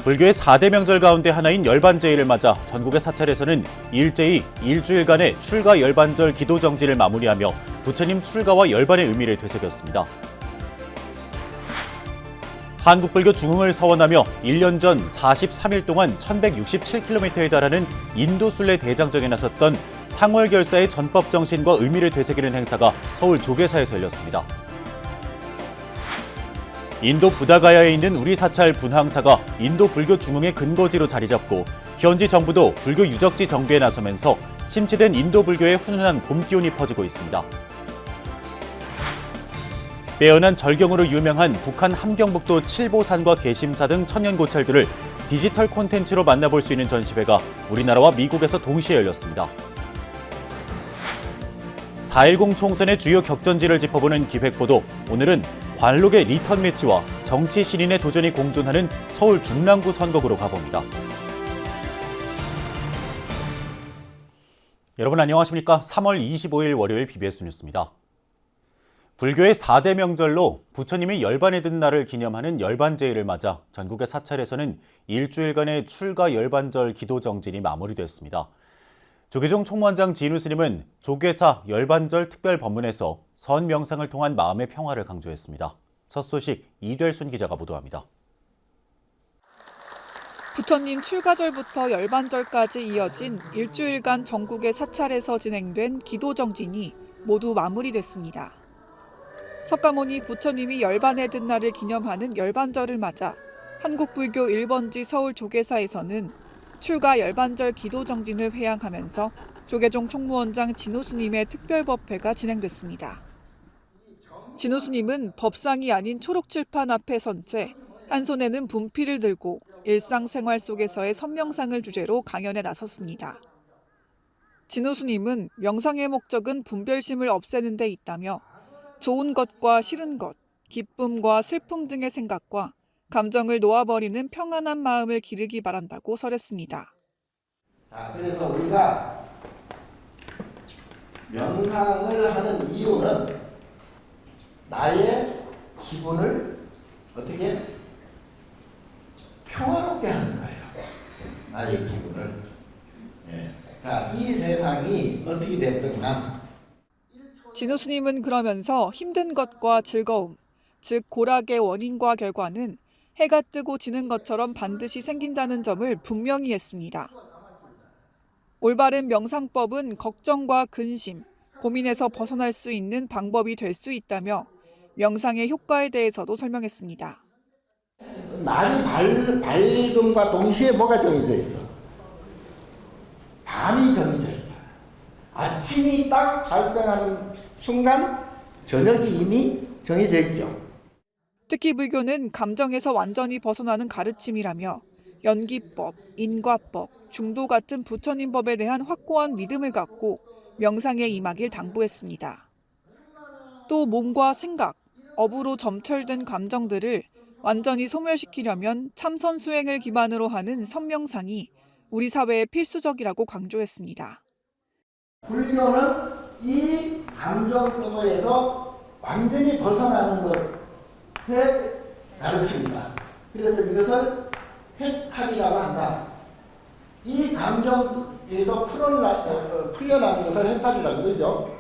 불교의 4대 명절 가운데 하나인 열반제일을 맞아 전국의 사찰에서는 일제히 일주일간의 출가 열반절 기도 정진을 마무리하며 부처님 출가와 열반의 의미를 되새겼습니다. 한국불교 중흥을 서원하며 1년 전 43일 동안 1167km에 달하는 인도순례 대장정에 나섰던 상월결사의 전법 정신과 의미를 되새기는 행사가 서울 조계사에서 열렸습니다. 인도 부다가야에 있는 우리 사찰 분황사가 인도 불교 중흥의 근거지로 자리 잡고 현지 정부도 불교 유적지 정비에 나서면서 침체된 인도 불교의 훈훈한 봄 기운이 퍼지고 있습니다. 빼어난 절경으로 유명한 북한 함경북도 칠보산과 계심사 등 천년 고찰들을 디지털 콘텐츠로 만나볼 수 있는 전시회가 우리나라와 미국에서 동시에 열렸습니다. 4.10 총선의 주요 격전지를 짚어보는 기획보도, 오늘은 관록의 리턴 매치와 정치 신인의 도전이 공존하는 서울 중랑구 선거구로 가봅니다. 여러분 안녕하십니까? 3월 25일 월요일 BBS 뉴스입니다. 불교의 4대 명절로 부처님이 열반에 든 날을 기념하는 열반제일을 맞아 전국의 사찰에서는 일주일간의 출가 열반절 기도 정진이 마무리됐습니다. 조계종 총무원장 진우 스님은 조계사 열반절 특별 법문에서 선 명상을 통한 마음의 평화를 강조했습니다. 첫 소식 이del순 기자가 보도합니다. 부처님 출가절부터 열반절까지 이어진 일주일간 전국의 사찰에서 진행된 기도 정진이 모두 마무리됐습니다. 석가모니 부처님이 열반에 든 날을 기념하는 열반절을 맞아 한국불교 1번지 서울 조계사에서는 출가 열반절 기도 정진을 회양하면서 조계종 총무원장 진우 스님의 특별법회가 진행됐습니다. 진우 스님은 법상이 아닌 초록칠판 앞에 선 채 한 손에는 분필을 들고 일상생활 속에서의 선명상을 주제로 강연에 나섰습니다. 진우 스님은 명상의 목적은 분별심을 없애는 데 있다며 좋은 것과 싫은 것, 기쁨과 슬픔 등의 생각과 감정을 놓아버리는 평안한 마음을 기르기 바란다고 설했습니다. 그래서 우리가 명상을 하는 이유는 나의 기분을 어떻게 평화롭게 하는 거예요. 나의 기분을. 이 세상이 어떻게 됐든 간. 진우 스님은 그러면서 힘든 것과 즐거움, 즉 고락의 원인과 결과는 해가 뜨고 지는 것처럼 반드시 생긴다는 점을 분명히 했습니다. 올바른 명상법은 걱정과 근심, 고민에서 벗어날 수 있는 방법이 될 수 있다며 명상의 효과에 대해서도 설명했습니다. 날이 밝음과 동시에 뭐가 정해져 있어? 밤이 정해져 있다. 아침이 딱 발생하는 순간 저녁이 이미 정해져 있죠. 특히 불교는 감정에서 완전히 벗어나는 가르침이라며 연기법, 인과법, 중도 같은 부처님 법에 대한 확고한 믿음을 갖고 명상에 임하길 당부했습니다. 또 몸과 생각, 업으로 점철된 감정들을 완전히 소멸시키려면 참선 수행을 기반으로 하는 선명상이 우리 사회에 필수적이라고 강조했습니다. 불교는 이 감정덩어리에서 완전히 벗어나는 것에 가르칩니다. 그래서 이것을 해탈이라고 한다. 이 감정에서 풀려나는 것을 해탈이라고 그러죠.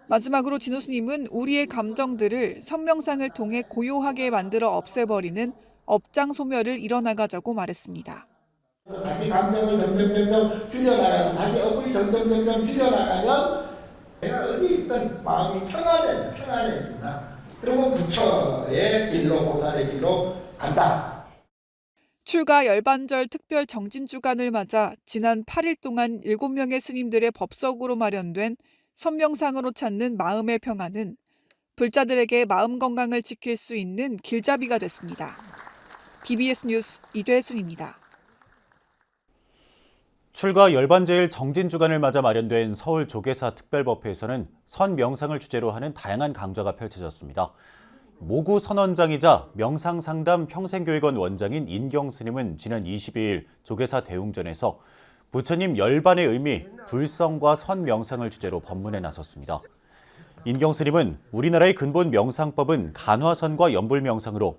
마지막으로 진우 스님은 우리의 감정들을 선명상을 통해 고요하게 만들어 없애버리는 업장 소멸을 이뤄나가자고 말했습니다. 자기 감정을 점점 줄여나가서 자기 업을 점점 줄여나가면 내가 어디 있든 마음이 평안해진다. 그러면 부처의 길로, 보살의 길로 간다. 출가 열반절 특별 정진 주간을 맞아 지난 8일 동안 7명의 스님들의 법석으로 마련된 선명상으로 찾는 마음의 평안은 불자들에게 마음 건강을 지킬 수 있는 길잡이가 됐습니다. BBS 뉴스 이del순입니다. 출가 열반제일 정진 주간을 맞아 마련된 서울 조계사 특별법회에서는 선 명상을 주제로 하는 다양한 강좌가 펼쳐졌습니다. 모구 선원장이자 명상상담 평생교육원 원장인 인경 스님은 지난 22일 조계사 대웅전에서 부처님 열반의 의미, 불성과 선 명상을 주제로 법문에 나섰습니다. 인경 스님은 우리나라의 근본 명상법은 간화선과 연불 명상으로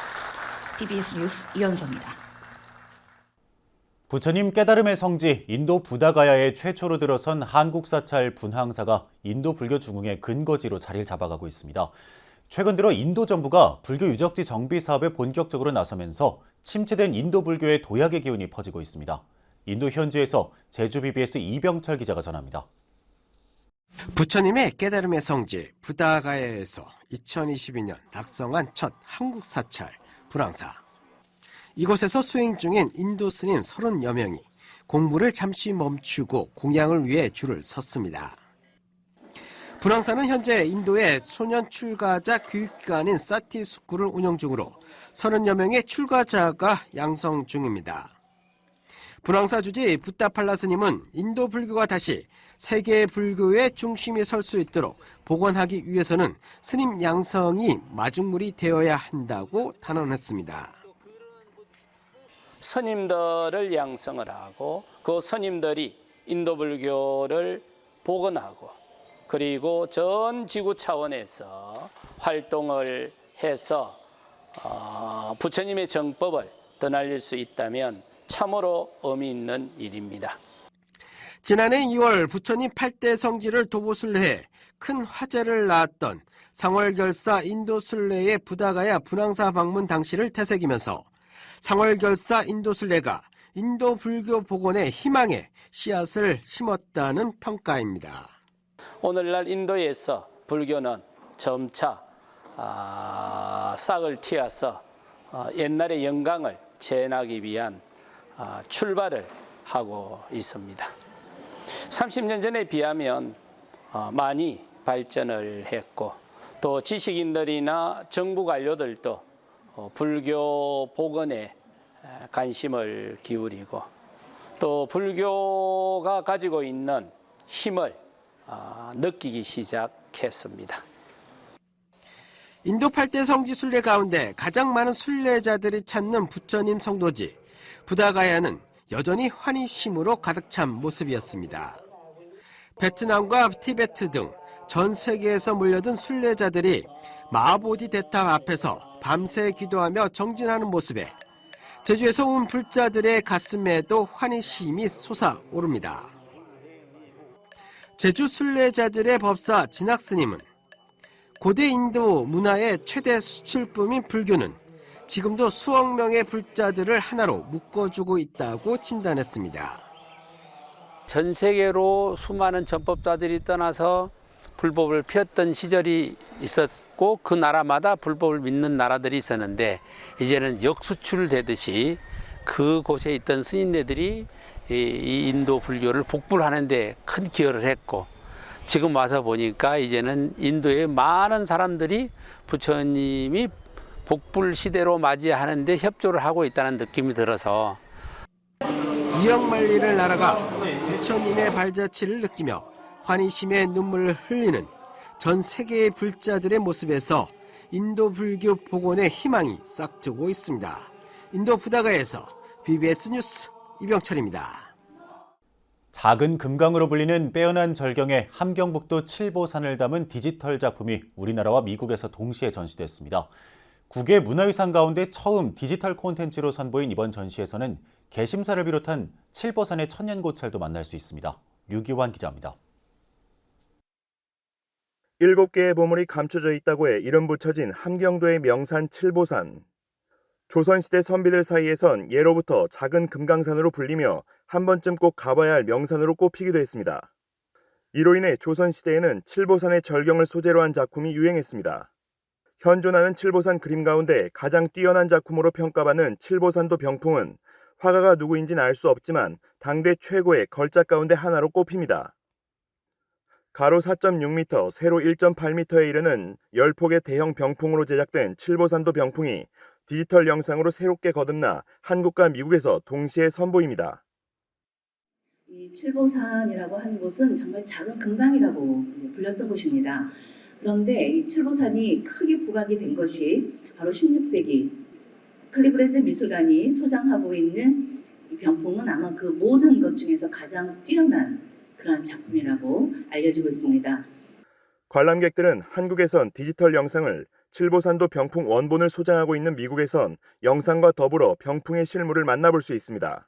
TBS 뉴스 이현서입니다. 부처님 깨달음의 성지 인도 부다가야에 최초로 들어선 한국 사찰 분향사가 인도 불교 중흥의 근거지로 자리를 잡아가고 있습니다. 최근 들어 인도 정부가 불교 유적지 정비 사업에 본격적으로 나서면서 침체된 인도 불교의 도약의 기운이 퍼지고 있습니다. 인도 현지에서 제주 BBS 이병철 기자가 전합니다. 부처님의 깨달음의 성지 부다가야에서 2022년 낙성한 첫 한국 사찰 불황사. 이곳에서 수행 중인 인도 스님 30여 명이 공부를 잠시 멈추고 공양을 위해 줄을 섰습니다. 불황사는 현재 인도의 소년 출가자 교육기관인 사티 스쿨을 운영 중으로 30여 명의 출가자가 양성 중입니다. 불황사 주지 부다팔라 스님은 인도 불교가 다시 세계 불교의 중심에 설 수 있도록 복원하기 위해서는 스님 양성이 마중물이 되어야 한다고 단언했습니다. 스님들을 양성을 하고 그 스님들이 인도 불교를 복원하고 그리고 전 지구 차원에서 활동을 해서 부처님의 정법을 드날릴 수 있다면 참으로 의미 있는 일입니다. 지난해 2월 부처님 8대 성지를 도보순례해 큰 화제를 낳았던 상월결사 인도순례의 부다가야 분황사 방문 당시를 되새기면서 상월결사 인도순례가 인도 불교 복원의 희망의 씨앗을 심었다는 평가입니다. 오늘날 인도에서 불교는 점차 싹을 틔어서 옛날의 영광을 재현하기 위한 출발을 하고 있습니다. 30년 전에 비하면 많이 발전을 했고 또 지식인들이나 정부 관료들도 불교 복원에 관심을 기울이고 또 불교가 가지고 있는 힘을 느끼기 시작했습니다. 인도 8대 성지 순례 가운데 가장 많은 순례자들이 찾는 부처님 성도지 부다가야는 여전히 환희심으로 가득 찬 모습이었습니다. 베트남과 티베트 등 전 세계에서 몰려든 순례자들이 마보디 대탑 앞에서 밤새 기도하며 정진하는 모습에 제주에서 온 불자들의 가슴에도 환희심이 솟아오릅니다. 제주 순례자들의 법사 진학스님은 고대 인도 문화의 최대 수출품인 불교는 지금도 수억 명의 불자들을 하나로 묶어주고 있다고 진단했습니다. 전 세계로 수많은 전법자들이 떠나서 불법을 폈던 시절이 있었고 그 나라마다 불법을 믿는 나라들이 있었는데 이제는 역수출되듯이 그곳에 있던 스님네들이 이 인도 불교를 복불하는 데 큰 기여를 했고 지금 와서 보니까 이제는 인도의 많은 사람들이 부처님이 복불 시대로 맞이하는데 협조를 하고 있다는 느낌이 들어서 이역만리를 날아가 부처님의 발자취를 느끼며 환희심의 눈물을 흘리는 전 세계의 불자들의 모습에서 인도 불교 복원의 희망이 싹트고 있습니다. 인도 부다가야에서 BBS 뉴스 이병철입니다. 작은 금강으로 불리는 빼어난 절경의 함경북도 칠보산을 담은 디지털 작품이 우리나라와 미국에서 동시에 전시됐습니다. 국외 문화유산 가운데 처음 디지털 콘텐츠로 선보인 이번 전시에서는 개심사를 비롯한 칠보산의 천년고찰도 만날 수 있습니다. 류기환 기자입니다. 7개의 보물이 감춰져 있다고 해 이름 붙여진 함경도의 명산 칠보산. 조선시대 선비들 사이에선 예로부터 작은 금강산으로 불리며 한 번쯤 꼭 가봐야 할 명산으로 꼽히기도 했습니다. 이로 인해 조선시대에는 칠보산의 절경을 소재로 한 작품이 유행했습니다. 현존하는 칠보산 그림 가운데 가장 뛰어난 작품으로 평가받는 칠보산도 병풍은 화가가 누구인지는 알 수 없지만 당대 최고의 걸작 가운데 하나로 꼽힙니다. 가로 4.6m, 세로 1.8m에 이르는 10폭의 대형 병풍으로 제작된 칠보산도 병풍이 디지털 영상으로 새롭게 거듭나 한국과 미국에서 동시에 선보입니다. 이 칠보산이라고 하는 곳은 정말 작은 금강이라고 불렸던 곳입니다. 그런데 이 칠보산이 크게 부각이 된 것이 바로 16세기 클리브랜드 미술관이 소장하고 있는 이 병풍은 아마 그 모든 것 중에서 가장 뛰어난 그런 작품이라고 알려지고 있습니다. 관람객들은 한국에선 디지털 영상을 칠보산도 병풍 원본을 소장하고 있는 미국에선 영상과 더불어 병풍의 실물을 만나볼 수 있습니다.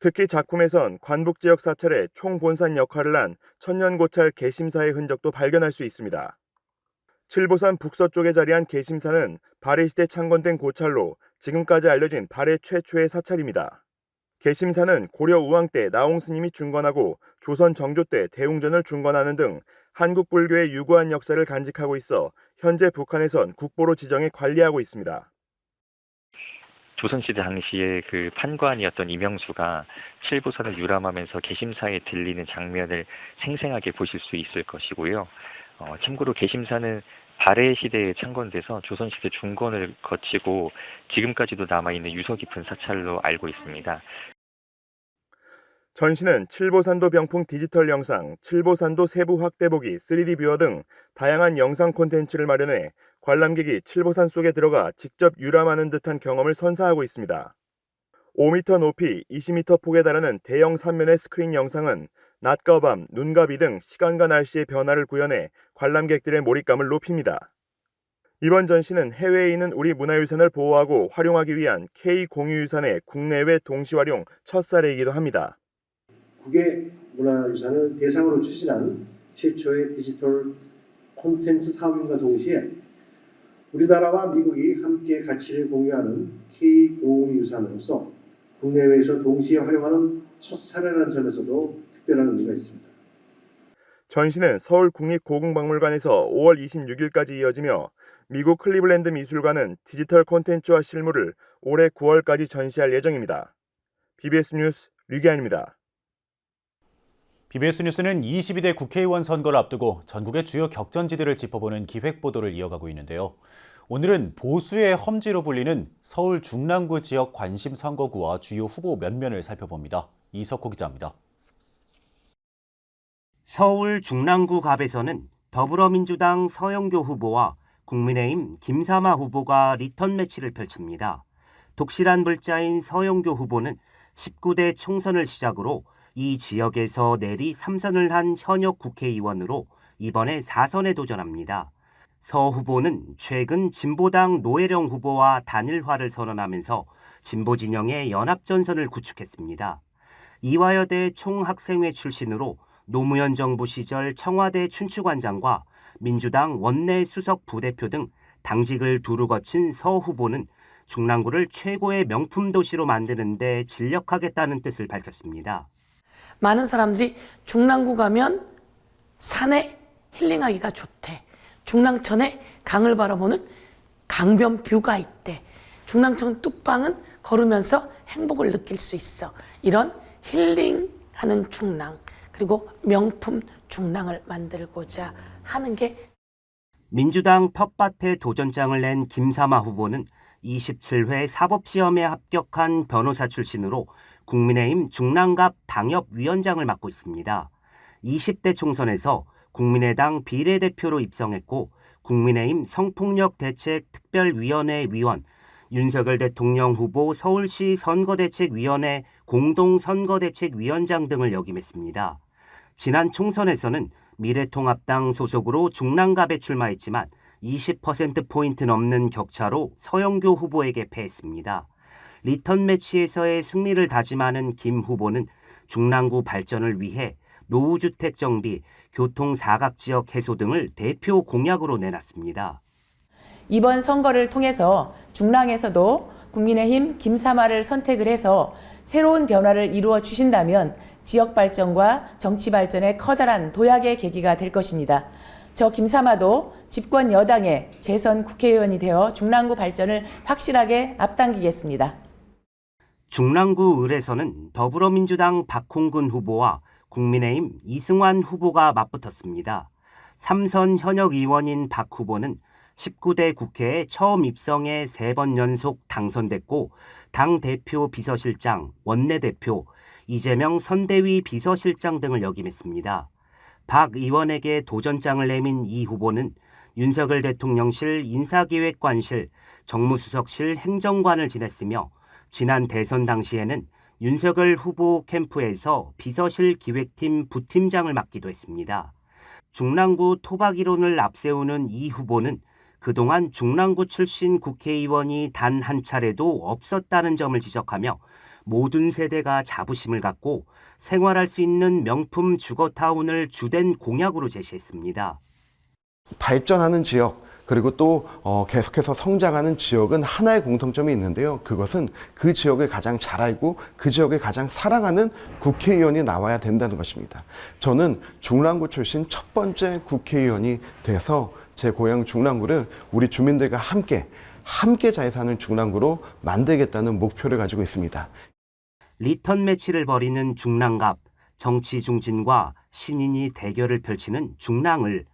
특히 작품에선 관북 지역 사찰의 총본산 역할을 한 천년고찰 개심사의 흔적도 발견할 수 있습니다. 칠보산 북서쪽에 자리한 개심사는 발해시대 창건된 고찰로 지금까지 알려진 발해 최초의 사찰입니다. 개심사는 고려 우왕 때 나홍 스님이 중건하고 조선 정조 때 대웅전을 중건하는 등 한국 불교의 유구한 역사를 간직하고 있어 현재 북한에선 국보로 지정해 관리하고 있습니다. 조선시대 당시에 그 판관이었던 이명수가 칠보산을 유람하면서 개심사에 들리는 장면을 생생하게 보실 수 있을 것이고요. 참고로 개심사는 발해 시대에 창건돼서 조선시대 중건을 거치고 지금까지도 남아있는 유서 깊은 사찰로 알고 있습니다. 전시는 칠보산도 병풍 디지털 영상, 칠보산도 세부 확대보기, 3D 뷰어 등 다양한 영상 콘텐츠를 마련해 관람객이 칠보산 속에 들어가 직접 유람하는 듯한 경험을 선사하고 있습니다. 5m 높이, 20m 폭에 달하는 대형 3면의 스크린 영상은 낮과 밤, 눈과 비 등 시간과 날씨의 변화를 구현해 관람객들의 몰입감을 높입니다. 이번 전시는 해외에 있는 우리 문화유산을 보호하고 활용하기 위한 K공유유산의 국내외 동시활용 첫 사례이기도 합니다. 국외 문화유산을 대상으로 추진한 최초의 디지털 콘텐츠 사업임과 동시에 우리나라와 미국이 함께 가치를 공유하는 K공유유산으로서 국내외에서 동시에 활용하는 첫 사례라는 점에서도 특별한 의미가 있습니다. 전시는 서울국립고궁박물관에서 5월 26일까지 이어지며 미국 클리블랜드 미술관은 디지털 콘텐츠와 실물을 올해 9월까지 전시할 예정입니다. BBS 뉴스 류기환입니다. BBS 뉴스는 22대 국회의원 선거를 앞두고 전국의 주요 격전지들을 짚어보는 기획보도를 이어가고 있는데요. 오늘은 보수의 험지로 불리는 서울 중랑구 지역 관심 선거구와 주요 후보 면면을 살펴봅니다. 이석호 기자입니다. 서울 중랑구 갑에서는 더불어민주당 서영교 후보와 국민의힘 김삼아 후보가 리턴 매치를 펼칩니다. 독실한 불자인 서영교 후보는 19대 총선을 시작으로 이 지역에서 내리 3선을 한 현역 국회의원으로 이번에 4선에 도전합니다. 서 후보는 최근 진보당 노혜령 후보와 단일화를 선언하면서 진보 진영의 연합전선을 구축했습니다. 이화여대 총학생회 출신으로 노무현 정부 시절 청와대 춘추관장과 민주당 원내 수석 부대표 등 당직을 두루 거친 서 후보는 중랑구를 최고의 명품 도시로 만드는 데 진력하겠다는 뜻을 밝혔습니다. 많은 사람들이 중랑구 가면 산에 힐링하기가 좋대. 중랑천에 강을 바라보는 강변 뷰가 있대. 중랑천 뚝방은 걸으면서 행복을 느낄 수 있어. 이런 힐링하는 중랑, 그리고 명품 중랑을 만들고자 하는 게 민주당 텃밭에 도전장을 낸 김삼아 후보는 27회 사법시험에 합격한 변호사 출신으로 국민의힘 중랑갑 당협위원장을 맡고 있습니다. 20대 총선에서 국민의당 비례대표로 입성했고 국민의힘 성폭력 대책 특별위원회 위원, 윤석열 대통령 후보 서울시 선거대책위원회 공동선거대책위원장 등을 역임했습니다. 지난 총선에서는 미래통합당 소속으로 중랑갑에 출마했지만 20%포인트 넘는 격차로 서영교 후보에게 패했습니다. 리턴 매치에서의 승리를 다짐하는 김 후보는 중랑구 발전을 위해 노후주택 정비, 교통 사각지역 해소 등을 대표 공약으로 내놨습니다. 이번 선거를 통해서 중랑에서도 국민의힘 김삼아를 선택을 해서 새로운 변화를 이루어 주신다면 지역 발전과 정치 발전에 커다란 도약의 계기가 될 것입니다. 저 김삼아도 집권 여당의 재선 국회의원이 되어 중랑구 발전을 확실하게 앞당기겠습니다. 중랑구 을에서는 더불어민주당 박홍근 후보와 국민의힘 이승환 후보가 맞붙었습니다. 3선 현역 의원인 박 후보는 19대 국회에 처음 입성해 3번 연속 당선됐고 당대표 비서실장, 원내대표, 이재명 선대위 비서실장 등을 역임했습니다. 박 의원에게 도전장을 내민 이 후보는 윤석열 대통령실 인사기획관실, 정무수석실 행정관을 지냈으며 지난 대선 당시에는 윤석열 후보 캠프에서 비서실 기획팀 부팀장을 맡기도 했습니다. 중랑구 토박 이론을 앞세우는 이 후보는 그동안 중랑구 출신 국회의원이 단 한 차례도 없었다는 점을 지적하며 모든 세대가 자부심을 갖고 생활할 수 있는 명품 주거타운을 주된 공약으로 제시했습니다. 발전하는 지역, 그리고 또 계속해서 성장하는 지역은 하나의 공통점이 있는데요. 그것은 그 지역을 가장 잘 알고 그 지역을 가장 사랑하는 국회의원이 나와야 된다는 것입니다. 저는 중랑구 출신 첫 번째 국회의원이 돼서 제 고향 중랑구를 우리 주민들과 함께 잘 사는 중랑구로 만들겠다는 목표를 가지고 있습니다. 리턴 매치를 벌이는 중랑갑, 정치 중진과 신인이 대결을 펼치는 중랑을,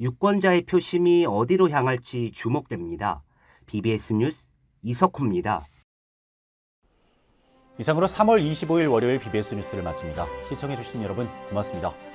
유권자의 표심이 어디로 향할지 주목됩니다. BBS 뉴스 이석호입니다. 이상으로 3월 25일 월요일 BBS 뉴스를 마칩니다. 시청해주신 여러분 고맙습니다.